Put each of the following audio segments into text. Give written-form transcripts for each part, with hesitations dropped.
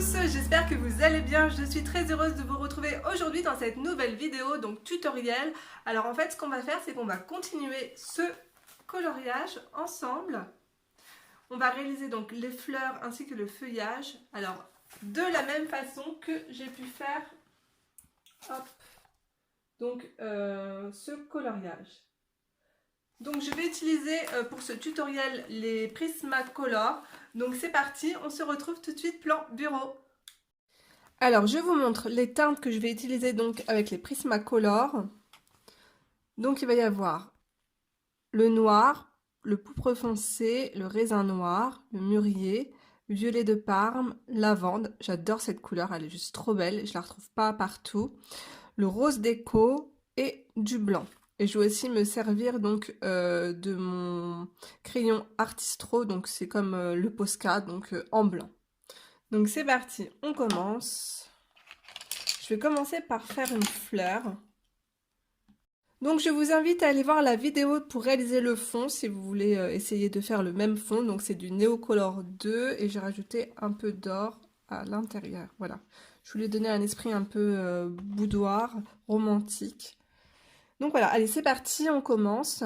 tous, j'espère que vous allez bien. Je suis très heureuse de vous retrouver aujourd'hui dans cette nouvelle vidéo, donc tutoriel. Alors en fait, ce qu'on va faire, c'est qu'on va continuer ce coloriage ensemble. On va réaliser donc les fleurs ainsi que le feuillage. Alors, de la même façon que j'ai pu faire hop, donc, ce coloriage. Donc je vais utiliser pour ce tutoriel les Prismacolor. Donc c'est parti, on se retrouve tout de suite plan bureau. Alors je vous montre les teintes que je vais utiliser donc avec les Prismacolor. Donc il va y avoir le noir, le pourpre foncé, le raisin noir, le mûrier, violet de Parme, lavande. J'adore cette couleur, elle est juste trop belle, je la retrouve pas partout. Le rose déco et du blanc. Et je vais aussi me servir donc de mon crayon Artistro, donc c'est comme le Posca, donc en blanc. Donc c'est parti, on commence. Je vais commencer par faire une fleur. Donc je vous invite à aller voir la vidéo pour réaliser le fond si vous voulez essayer de faire le même fond. Donc c'est du Neocolor 2 et j'ai rajouté un peu d'or à l'intérieur. Voilà, je voulais donner un esprit un peu boudoir, romantique. Donc voilà, allez c'est parti, on commence.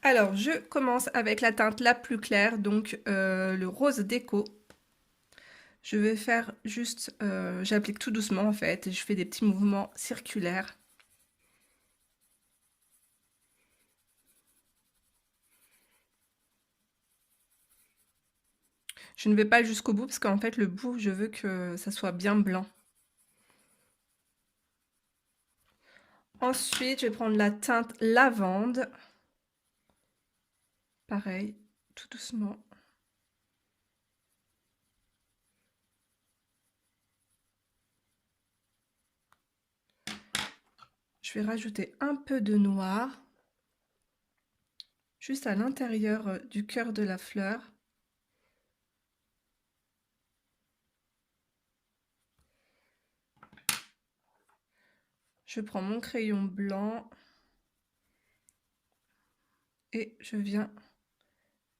Alors je commence avec la teinte la plus claire, donc le rose déco. Je vais faire juste, j'applique tout doucement en fait, et je fais des petits mouvements circulaires. Je ne vais pas jusqu'au bout parce qu'en fait le bout, je veux que ça soit bien blanc. Ensuite, je vais prendre la teinte lavande. Pareil, tout doucement. Je vais rajouter un peu de noir, juste à l'intérieur du cœur de la fleur. Je prends mon crayon blanc et je viens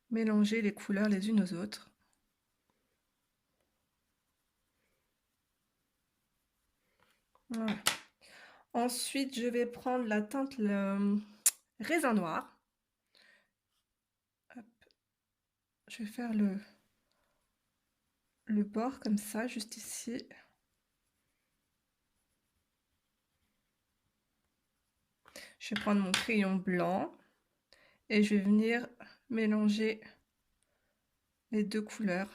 mélanger les couleurs les unes aux autres. Voilà. Ensuite, je vais prendre la teinte raisin noir. Hop. Je vais faire le bord comme ça, juste ici. Je vais prendre mon crayon blanc et je vais venir mélanger les deux couleurs.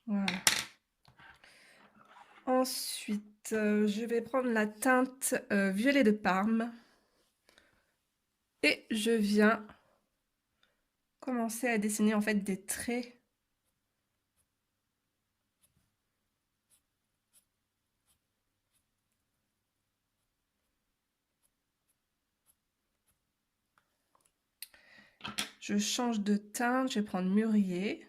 Voilà. Ensuite, je vais prendre la teinte violet de Parme et je viens commencer à dessiner en fait des traits. Je change de teinte, je vais prendre mûrier.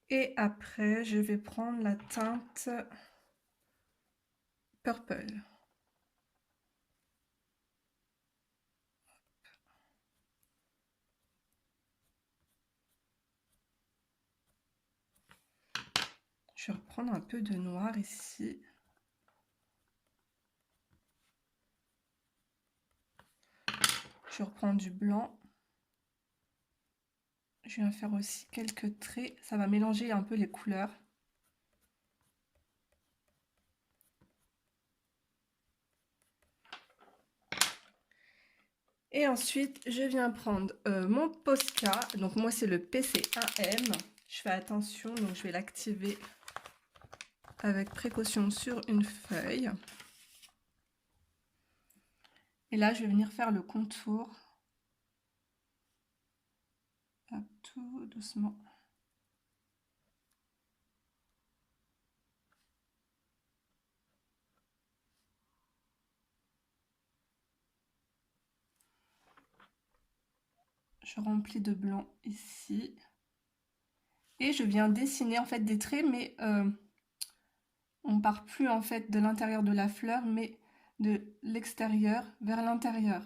Et après, je vais prendre la teinte purple. Je vais reprendre un peu de noir ici. Je reprends du blanc. Je viens faire aussi quelques traits. Ça va mélanger un peu les couleurs. Et ensuite, je viens prendre mon Posca. Donc moi, c'est le PC1M. Je fais attention, donc je vais l'activer avec précaution sur une feuille. Et là, je vais venir faire le contour. Hop, tout doucement. Je remplis de blanc ici. Et je viens dessiner en fait des traits, mais On part plus en fait de l'intérieur de la fleur, mais de l'extérieur vers l'intérieur.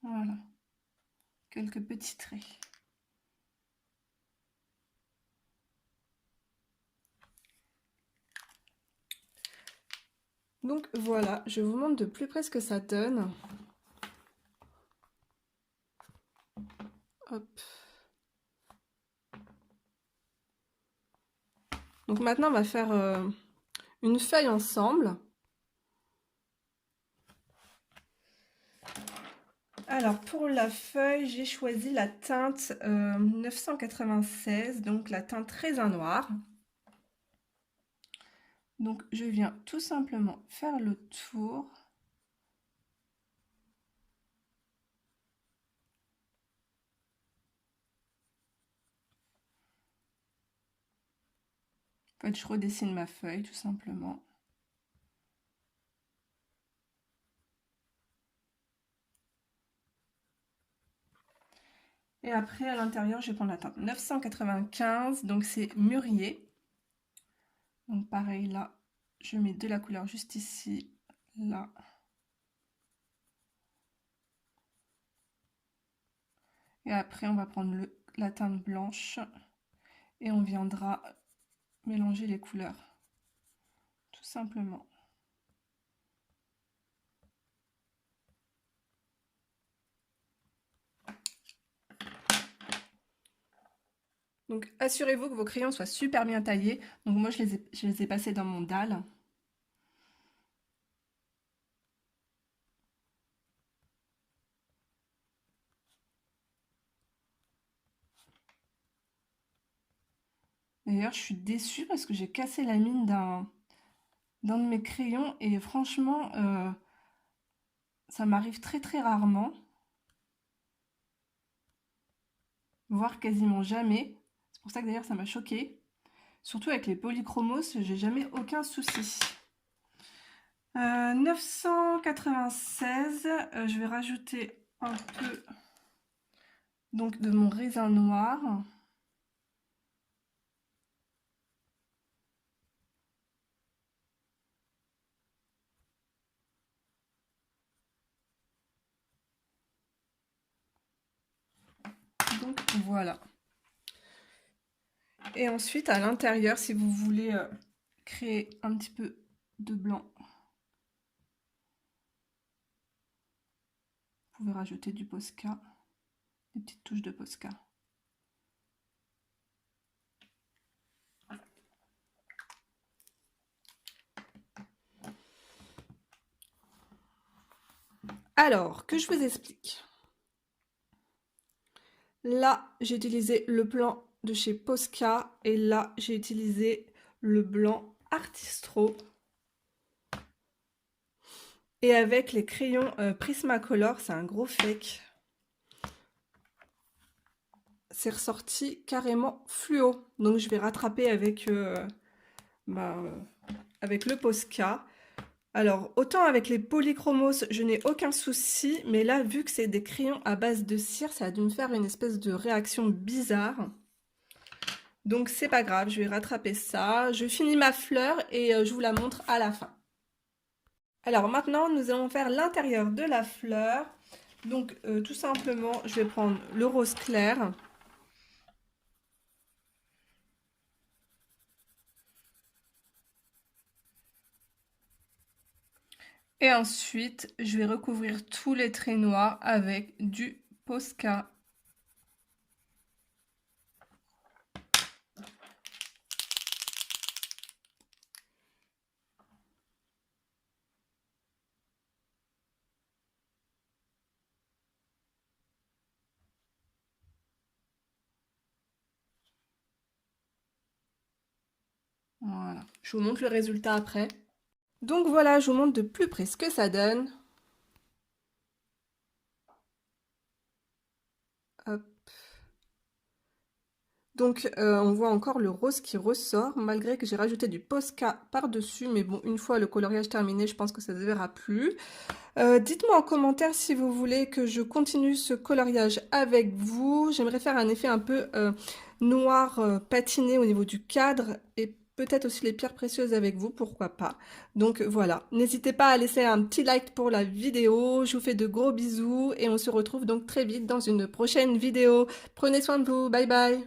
Voilà, quelques petits traits. Donc voilà, je vous montre de plus près ce que ça donne. Hop. Donc maintenant, on va faire une feuille ensemble. Alors pour la feuille, j'ai choisi la teinte 996, donc la teinte raisin noir. Donc je viens tout simplement faire le tour. En fait, je redessine ma feuille tout simplement. Et après, à l'intérieur, je vais prendre la teinte 995, donc c'est mûrier. Donc pareil, là, je mets de la couleur juste ici, là. Et après, on va prendre la teinte blanche et on viendra mélanger les couleurs, tout simplement. Donc assurez-vous que vos crayons soient super bien taillés. Donc moi, je les ai passés dans mon dalle. D'ailleurs, je suis déçue parce que j'ai cassé la mine d'un de mes crayons et franchement, ça m'arrive très très rarement, voire quasiment jamais. C'est pour ça que d'ailleurs ça m'a choquée. Surtout avec les polychromos, j'ai jamais aucun souci. 996, je vais rajouter un peu donc de mon raisin noir. Donc voilà. Et ensuite à l'intérieur, si vous voulez créer un petit peu de blanc, vous pouvez rajouter du Posca, des petites touches de Posca. Alors, que je vous explique. Là, j'ai utilisé le blanc de chez Posca et là, j'ai utilisé le blanc Artistro. Et avec les crayons Prismacolor, c'est un gros fake. C'est ressorti carrément fluo. Donc je vais rattraper avec, avec le Posca. Alors, autant avec les polychromos, je n'ai aucun souci, mais là, vu que c'est des crayons à base de cire, ça a dû me faire une espèce de réaction bizarre. Donc, c'est pas grave, je vais rattraper ça. Je finis ma fleur et je vous la montre à la fin. Alors, maintenant, nous allons faire l'intérieur de la fleur. Donc, tout simplement, je vais prendre le rose clair. Et ensuite, je vais recouvrir tous les traits noirs avec du Posca. Voilà, je vous montre le résultat après. Donc voilà, je vous montre de plus près ce que ça donne. Hop. Donc on voit encore le rose qui ressort, malgré que j'ai rajouté du Posca par-dessus. Mais bon, une fois le coloriage terminé, je pense que ça ne se verra plus. Dites-moi en commentaire si vous voulez que je continue ce coloriage avec vous. J'aimerais faire un effet un peu noir patiné au niveau du cadre et peut-être aussi les pierres précieuses avec vous, pourquoi pas. Donc voilà, n'hésitez pas à laisser un petit like pour la vidéo. Je vous fais de gros bisous et on se retrouve donc très vite dans une prochaine vidéo. Prenez soin de vous, bye bye.